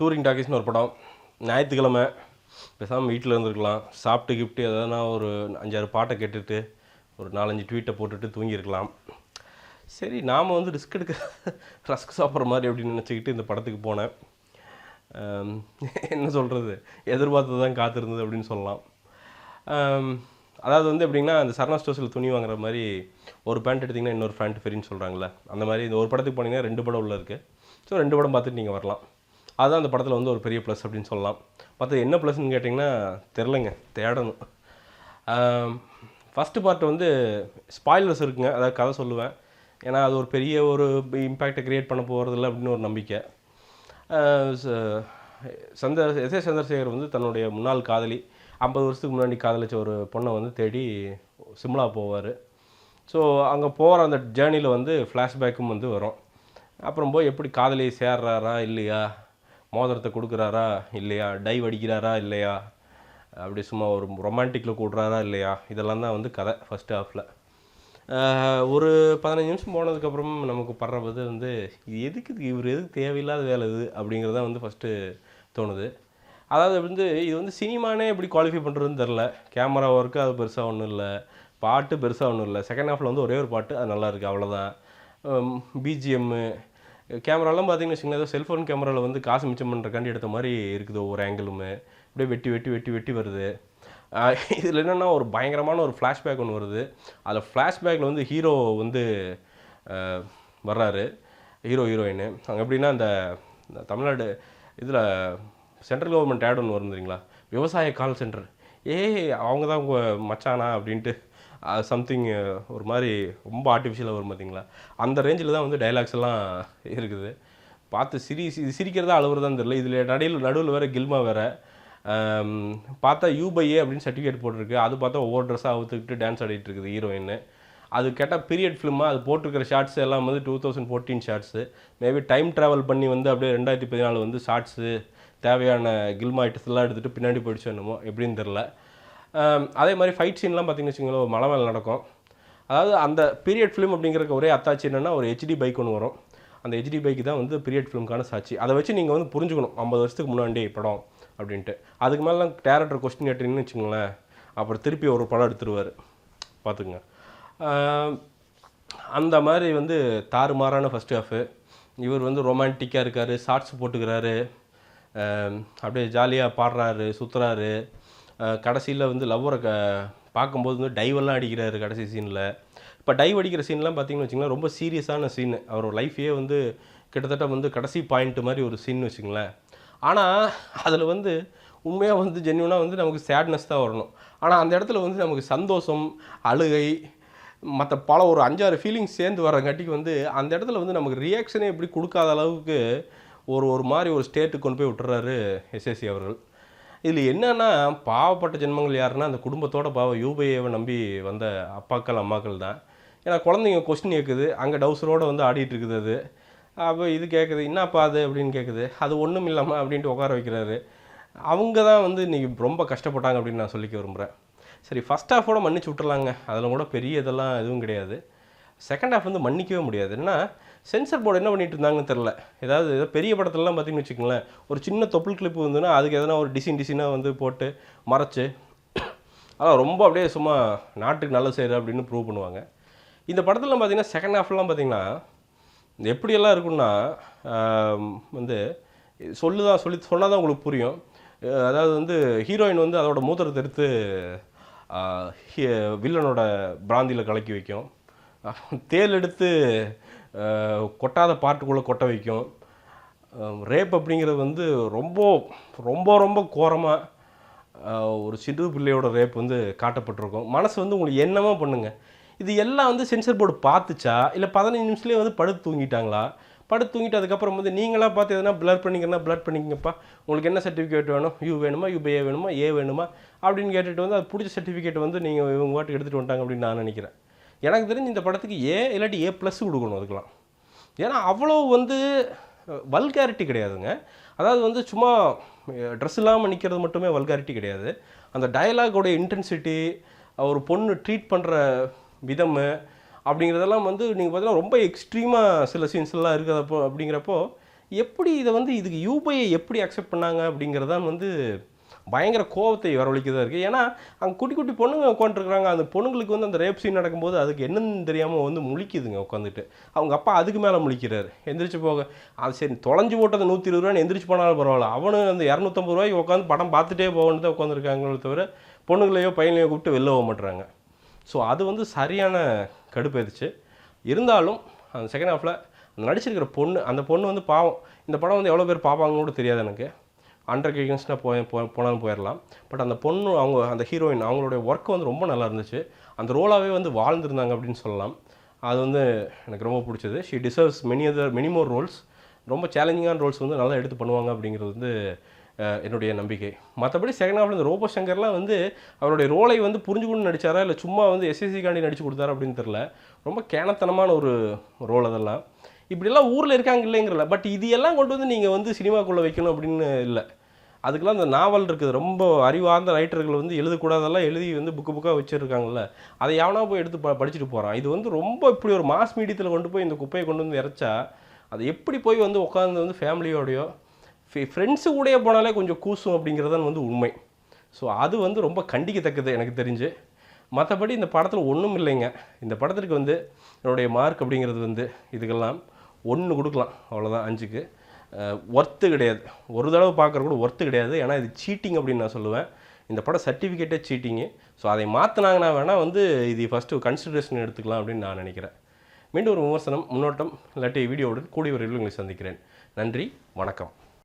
Touring டாக்கீஸ்னு ஒரு படம். ஞாயிற்றுக்கிழமை பேசாமல் வீட்டில் இருந்துருக்கலாம். சாப்பிட்டு கிஃப்ட்டு எதனா ஒரு 5-6 பாட்டை கேட்டுட்டு ஒரு 4-5 ட்வீட்டை போட்டுட்டு தூங்கியிருக்கலாம். சரி நாம் வந்து ரிஸ்க் எடுக்க ரஸ்க் சாப்பிட்ற மாதிரி அப்படின்னு நினச்சிக்கிட்டு இந்த படத்துக்கு போனேன். என்ன சொல்கிறது, எதிர்பார்த்து தான் காத்திருந்தது அப்படின்னு சொல்லலாம். அதாவது வந்து எப்படின்னா, அந்த சரணா ஸ்டோர்ஸில் துணி வாங்குற மாதிரி ஒரு பேண்ட் எடுத்திங்கன்னா இன்னொரு பேண்ட் ஃப்ரீன்னு சொல்கிறாங்களே, அந்த மாதிரி இந்த ஒரு படத்துக்கு போனீங்கன்னா 2 படம் உள்ளே இருக்குது. ஸோ 2 படம் பார்த்துட்டு நீங்கள் வரலாம். அதுதான் அந்த படத்தில் வந்து ஒரு பெரிய ப்ளஸ் அப்படின்னு சொல்லலாம். மற்ற என்ன ப்ளஸ்ன்னு கேட்டிங்கன்னா தெரிலங்க, தேடணும். ஃபஸ்ட்டு பார்ட் வந்து ஸ்பாய்லர்ஸ் இருக்குங்க, அதாவது கதை சொல்லுவேன். ஏன்னா அது ஒரு பெரிய ஒரு இம்பேக்டை க்ரியேட் பண்ண போகிறதில்ல அப்படின்னு ஒரு நம்பிக்கை. எஸ்.ஏ. சந்திரசேகர் வந்து தன்னுடைய முன்னாள் காதலி 50 வருஷத்துக்கு முன்னாடி காதலிச்ச ஒரு பொண்ணை வந்து தேடி சிம்லா போவார். ஸோ அங்கே போகிற அந்த ஜேர்னியில் வந்து ஃப்ளாஷ்பேக்கும் வந்து வரும். அப்புறம் போய் எப்படி காதலி சேர்றாரா இல்லையா, மோதிரத்தை கொடுக்குறாரா இல்லையா, டைவ் அடிக்கிறாரா இல்லையா, அப்படி சும்மா ஒரு ரொமான்டிக்கில் கூடுறாரா இல்லையா, இதெல்லாம் தான் வந்து கதை ஃபஸ்ட் ஹாஃபில். ஒரு 15 நிமிஷம் போனதுக்கப்புறம் நமக்கு படுறது வந்து எதுக்கு இவர் எதுக்கு தேவையில்லாத வேலை இது அப்படிங்கிறதான் வந்து ஃபஸ்ட்டு தோணுது. அதாவது வந்து இது வந்து சினிமானே எப்படி குவாலிஃபை பண்ணுறதுன்னு தெரில. கேமரா ஒர்க்கு அது பெருசாக ஒன்றும் இல்லை, பாட்டு பெருசாக ஒன்றும் இல்லை. செகண்ட் ஹாஃபில் வந்து ஒரே ஒரு பாட்டு அது நல்லாயிருக்கு, அவ்வளோதான். பிஜிஎம்மு கேமராலாம் பார்த்திங்கன்னு வச்சுக்கோங்களேன், ஏதோ செல்ஃபோன் கேமராவில் வந்து காசு மிச்சம் பண்ணுறக்காண்டி எடுத்த மாதிரி இருக்குது. ஒவ்வொரு ஆங்கிளுமே அப்படியே வெட்டி வருது. இதில் என்னென்னா ஒரு பயங்கரமான ஒரு ஃப்ளாஷ்பேக் ஒன்று வருது. அதில் ஃப்ளாஷ்பேக்கில் வந்து ஹீரோ வந்து வர்றாரு, ஹீரோயின். அங்கே எப்படின்னா இந்த தமிழ்நாடு இதில் சென்ட்ரல் கவர்மெண்ட் ஆட் ஒன்று வரும் தெரியுங்களா, விவசாய கால் சென்டர். அவங்க தான் உங்கள் மச்சானா அப்படின்ட்டு சம்திங் ஒரு மாதிரி ரொம்ப ஆர்டிஃபிஷியலாக வரும் பார்த்தீங்களா, அந்த ரேஞ்சில் தான் வந்து டைலாக்ஸ் எல்லாம் இருக்குது. பார்த்து சிரிக்கிறதா அழுவுறதான்னு தெரியல. இதில் நடுவில் வேறு கில்மா வேறு. பார்த்தா U/A அப்படின்னு சர்டிஃபிகேட் போட்டிருக்கு. அது பார்த்தா ஒவ்வொரு ட்ரெஸ்ஸாக அவுத்துக்கிட்டு டான்ஸ் ஆடிட்டு இருக்குது ஹீரோயின். அது கேட்டால் பீரியட் ஃபிலிமாக அது போட்டிருக்கிற ஷார்ட்ஸ் எல்லாம் வந்து 2014 ஷார்ட்ஸு. மேபி டைம் ட்ராவல் பண்ணி வந்து அப்படியே 2014 வந்து ஷார்ட்ஸு தேவையான கில்மா ஐட்டஸ் எல்லாம் எடுத்துகிட்டு பின்னாடி போயிடுச்சு என்னமோ, எப்படின்னு தெரில. அதே மாதிரி ஃபைட் சீன்லாம் பார்த்திங்கன்னு வச்சுக்கோங்களேன், மலை மேலே நடக்கும். அதாவது அந்த பீரியட் ஃபிலிம் அப்படிங்கிற ஒரே அத்தாச்சி என்னென்னா ஒரு HD பைக் ஒன்று வரும். அந்த HD பைக்கு தான் வந்து பீரியட் ஃபிலிம்க்கான சாட்சி. அதை வச்சு நீங்கள் வந்து புரிஞ்சுக்கணும் 50 வருஷத்துக்கு முன்னாடி படம் அப்படின்ட்டு. அதுக்கு மேலாம் டேரக்டர் கொஸ்டின் கேட்டீங்கன்னு வச்சுக்கோங்களேன், அப்புறம் திருப்பி ஒரு படம் எடுத்துருவார், பார்த்துக்குங்க. அந்த மாதிரி வந்து தாறுமாறான ஃபஸ்ட் ஹாஃபு. இவர் வந்து ரொமான்டிக்காக இருக்கார், ஷார்ட்ஸ் போட்டுக்கிறாரு, அப்படியே ஜாலியாக பாடுறாரு, சுற்றுறாரு. கடைசியில் வந்து லவ்வரை பார்க்கும்போது வந்து டைவெல்லாம் அடிக்கிறாரு கடைசி சீனில். இப்போ டைவ் அடிக்கிற சீன்லாம் பார்த்திங்கன்னு வச்சுங்களேன், ரொம்ப சீரியஸான சீனு. அவர் லைஃபையே வந்து கிட்டத்தட்ட வந்து கடைசி பாயிண்ட்டு மாதிரி ஒரு சீன் வச்சுங்களேன். ஆனால் அதில் வந்து உண்மையாக வந்து ஜென்யூனாக வந்து நமக்கு சேட்னஸ் தான் வரணும். ஆனால் அந்த இடத்துல வந்து நமக்கு சந்தோஷம், அழுகை, மற்ற ஒரு 5-6 ஃபீலிங்ஸ் சேர்ந்து வரங்காட்டிக்கு வந்து அந்த இடத்துல வந்து நமக்கு ரியாக்ஷனே எப்படி கொடுக்காத அளவுக்கு ஒரு மாதிரி ஒரு ஸ்டேட்டுக்கு கொண்டு போய் விட்டுறாரு எஸ்எஸ்சி அவர்கள். இதில் என்னென்னா, பாவப்பட்ட ஜென்மங்கள் யாருன்னா அந்த குடும்பத்தோட U/A நம்பி வந்த அப்பாக்கள் அம்மாக்கள் தான். ஏன்னா குழந்தைங்க கொஸ்டின் கேட்குது, அங்கே டவுசரோடு வந்து ஆடிட்டு இருக்குது. அது அப்போ இது கேட்குது, என்னப்பா அது அப்படின்னு கேட்குது. அது ஒன்றும் இல்லாமல் அப்படின்ட்டு உட்கார வைக்கிறாரு. அவங்க தான் வந்து இன்றைக்கி ரொம்ப கஷ்டப்பட்டாங்க அப்படின்னு நான் சொல்லிக்க விரும்புகிறேன். சரி, ஃபஸ்ட் ஹாஃபோட மன்னிச்சு விட்டுறலாங்க, அதில் கூட பெரிய இதெல்லாம் எதுவும் கிடையாது. செகண்ட் ஹாஃப் வந்து மன்னிக்கவே முடியாது. ஏன்னா சென்சர் போர்டு என்ன பண்ணிட்டு இருந்தாங்கன்னு தெரில. ஏதாவது பெரிய படத்துலலாம் பார்த்திங்கன்னு வச்சுக்கோங்களேன், ஒரு சின்ன தொப்புள் கிளிப்பு வந்துன்னா அதுக்கு எதனா ஒரு டிசைனாக வந்து போட்டு மறைச்சு அதான் ரொம்ப அப்படியே சும்மா நாட்டுக்கு நல்லது செய்கிற அப்படின்னு ப்ரூவ் பண்ணுவாங்க. இந்த படத்துலலாம் பார்த்திங்கன்னா செகண்ட் ஹாஃப்லாம் பார்த்திங்கன்னா எப்படியெல்லாம் இருக்குன்னா வந்து சொன்னால் தான் உங்களுக்கு புரியும். அதாவது வந்து ஹீரோயின் வந்து அதோட மூத்திரத்தை எடுத்து வில்லனோட பிராந்தியில் கலக்கி வைக்கும். தேல் எடுத்து கொட்டாத பாட்டுக்குள்ளே கொட்ட வைக்கும். ரேப் அப்படிங்கிறது வந்து ரொம்ப ரொம்ப ரொம்ப கோரமாக ஒரு சிறு பிள்ளையோட ரேப் வந்து காட்டப்பட்டிருக்கும். மனசு வந்து உங்களுக்கு என்னமா பண்ணுங்கள். இது எல்லாம் வந்து சென்சர் போர்டு பார்த்துச்சா, இல்லை 15 நிமிஷத்துலேயே வந்து படுத்து தூங்கிட்டாங்களா? படுத்து தூங்கிட்டு அதுக்கப்புறம் வந்து நீங்களாக பார்த்து எதனா பிளர் பண்ணிங்கப்பா, உங்களுக்கு என்ன சர்டிஃபிகேட் வேணும், வேணுமா, U/A வேணுமா, A வேணுமா அப்படின்னு கேட்டுட்டு வந்து அது பிடிச்ச சர்டிஃபிகேட் வந்து நீங்கள் இவங்க பாட்டுக்கு எடுத்துகிட்டு வந்துட்டாங்க அப்படின்னு நான் நினைக்கிறேன். எனக்கு தெரிஞ்சு இந்த படத்துக்கு இல்லாட்டி A+ கொடுக்கணும் அதுக்கெலாம். ஏன்னா அவ்வளோ வந்து வல்காரிட்டி கிடையாதுங்க. அதாவது வந்து சும்மா ட்ரெஸ் இல்லாமல் நிற்கிறது மட்டுமே வல்காரிட்டி கிடையாது. அந்த டயலாகோடைய இன்டென்சிட்டி, ஒரு பொண்ணு ட்ரீட் பண்ணுற விதம் அப்படிங்கிறதெல்லாம் வந்து நீங்கள் பார்த்தீங்கன்னா ரொம்ப எக்ஸ்ட்ரீமாக சில சீன்ஸ்லாம் இருக்கிறப்போ அப்படிங்கிறப்போ எப்படி இதை வந்து இதுக்கு யூபிஐ எப்படி அக்செப்ட் பண்ணாங்க அப்படிங்கிறதான் வந்து பயங்கர கோவத்தை வரவழைக்கதாக இருக்குது. ஏன்னா அங்கே குட்டி குட்டி பொண்ணுங்க உட்காந்துருக்குறாங்க. அந்த பொண்ணுங்களுக்கு வந்து அந்த ரேப் சீன் நடக்கும்போது அதுக்கு என்னன்னு தெரியாமல் வந்து முழிக்குதுங்க உட்காந்துட்டு. அவங்க அப்பா அதுக்கு மேலே முழிக்கிறாரு. எந்திரிச்சு போக அது சரி தொலைஞ்சு போட்டது 120 ரூபான்னு எந்திரிச்சு போனாலும் பரவாயில்ல, அவனு அந்த 250 ரூபாய்க்கு உட்காந்து படம் பார்த்துட்டே போகணுன்னு தான் உட்காந்துருக்காங்களே தவிர பொண்ணுங்களையோ பையனையோ கூப்பிட்டு வெளில போக மாட்டுறாங்க. ஸோ அது வந்து சரியான கடுப்பாயிருச்சு. இருந்தாலும் அந்த செகண்ட் ஹாஃபில் அந்த நடிச்சிருக்கிற பொண்ணு, அந்த பொண்ணு வந்து பாவம். இந்த படம் வந்து எவ்வளோ பேர் பார்ப்பாங்கன்னு கூட தெரியாது எனக்கு. அண்டர் கேகன்ஸ்னால் போனாலும் போயிடலாம். பட் அந்த பொண்ணு அவங்க அந்த ஹீரோயின் அவங்களுடைய ஒர்க் வந்து ரொம்ப நல்லா இருந்துச்சு. அந்த ரோலாகவே வந்து வாழ்ந்துருந்தாங்க அப்படின்னு சொல்லலாம். அது வந்து எனக்கு ரொம்ப பிடிச்சது. She deserves many more roles. ரொம்ப சேலஞ்சிங்கான ரோல்ஸ் வந்து நல்லா எடுத்து பண்ணுவாங்க அப்படிங்கிறது வந்து என்னுடைய நம்பிக்கை. மற்றபடி செகண்ட் ஹாஃபில் இந்த ரோபோ சங்கர்லாம் வந்து அவருடைய ரோலை வந்து புரிஞ்சுக்கொண்டு நடித்தாரா இல்லை சும்மா வந்து எஸ்எஸ்சிக்காண்டி நடிச்சு கொடுத்தாரா அப்படின்னு தெரில. ரொம்ப கேனத்தனமான ஒரு ரோல் அதெல்லாம். இப்படிலாம் ஊரில் இருக்காங்க இல்லைங்கிறல. பட் இது எல்லாம் கொண்டு வந்து நீங்கள் வந்து சினிமாக்குள்ளே வைக்கணும் அப்படின்னு இல்லை. அதுக்கெல்லாம் அந்த நாவல் இருக்குது. ரொம்ப அறிவார்ந்த ரைட்டர்கள் வந்து எழுதக்கூடாதெல்லாம் எழுதி வந்து புக்காக வச்சுருக்காங்கல்ல, அதை எவனா போய் எடுத்து படிச்சுட்டு போகிறான். இது வந்து ரொம்ப இப்படி ஒரு மாஸ் மீடியத்தில் கொண்டு போய் இந்த குப்பையை கொண்டு வந்து இறைச்சா அது எப்படி போய் வந்து உட்காந்து வந்து ஃபேமிலியோடையோ ஃப்ரெண்ட்ஸு கூடயே போனாலே கொஞ்சம் கூசும் அப்படிங்கிறது தான் வந்து உண்மை. ஸோ அது வந்து ரொம்ப கண்டிக்கத்தக்கது எனக்கு தெரிஞ்சு. மற்றபடி இந்த படத்தில் ஒன்றும் இல்லைங்க. இந்த படத்திற்கு வந்து என்னுடைய மார்க் அப்படிங்கிறது வந்து இதுக்கெல்லாம் 1 கொடுக்கலாம், அவ்வளோதான் 5க்கு. ஒர்த்து கிடையாது. ஒரு தடவை பார்க்குற கூட ஒர்த்து கிடையாது. ஏன்னா இது சீட்டிங் அப்படின்னு நான் சொல்லுவேன். இந்த படம் சர்டிஃபிகேட்டே சீட்டிங்கு. ஸோ அதை மாற்றினாங்கன்னா வேணால் வந்து இது ஃபஸ்ட்டு கன்சிடரேஷன் எடுத்துக்கலாம் அப்படின்னு நான் நினைக்கிறேன். மீண்டும் ஒரு விமர்சனம், முன்னோட்டம் இல்லாட்டி வீடியோவுடன் கூடிய விரைவில் உங்களை சந்திக்கிறேன். நன்றி, வணக்கம்.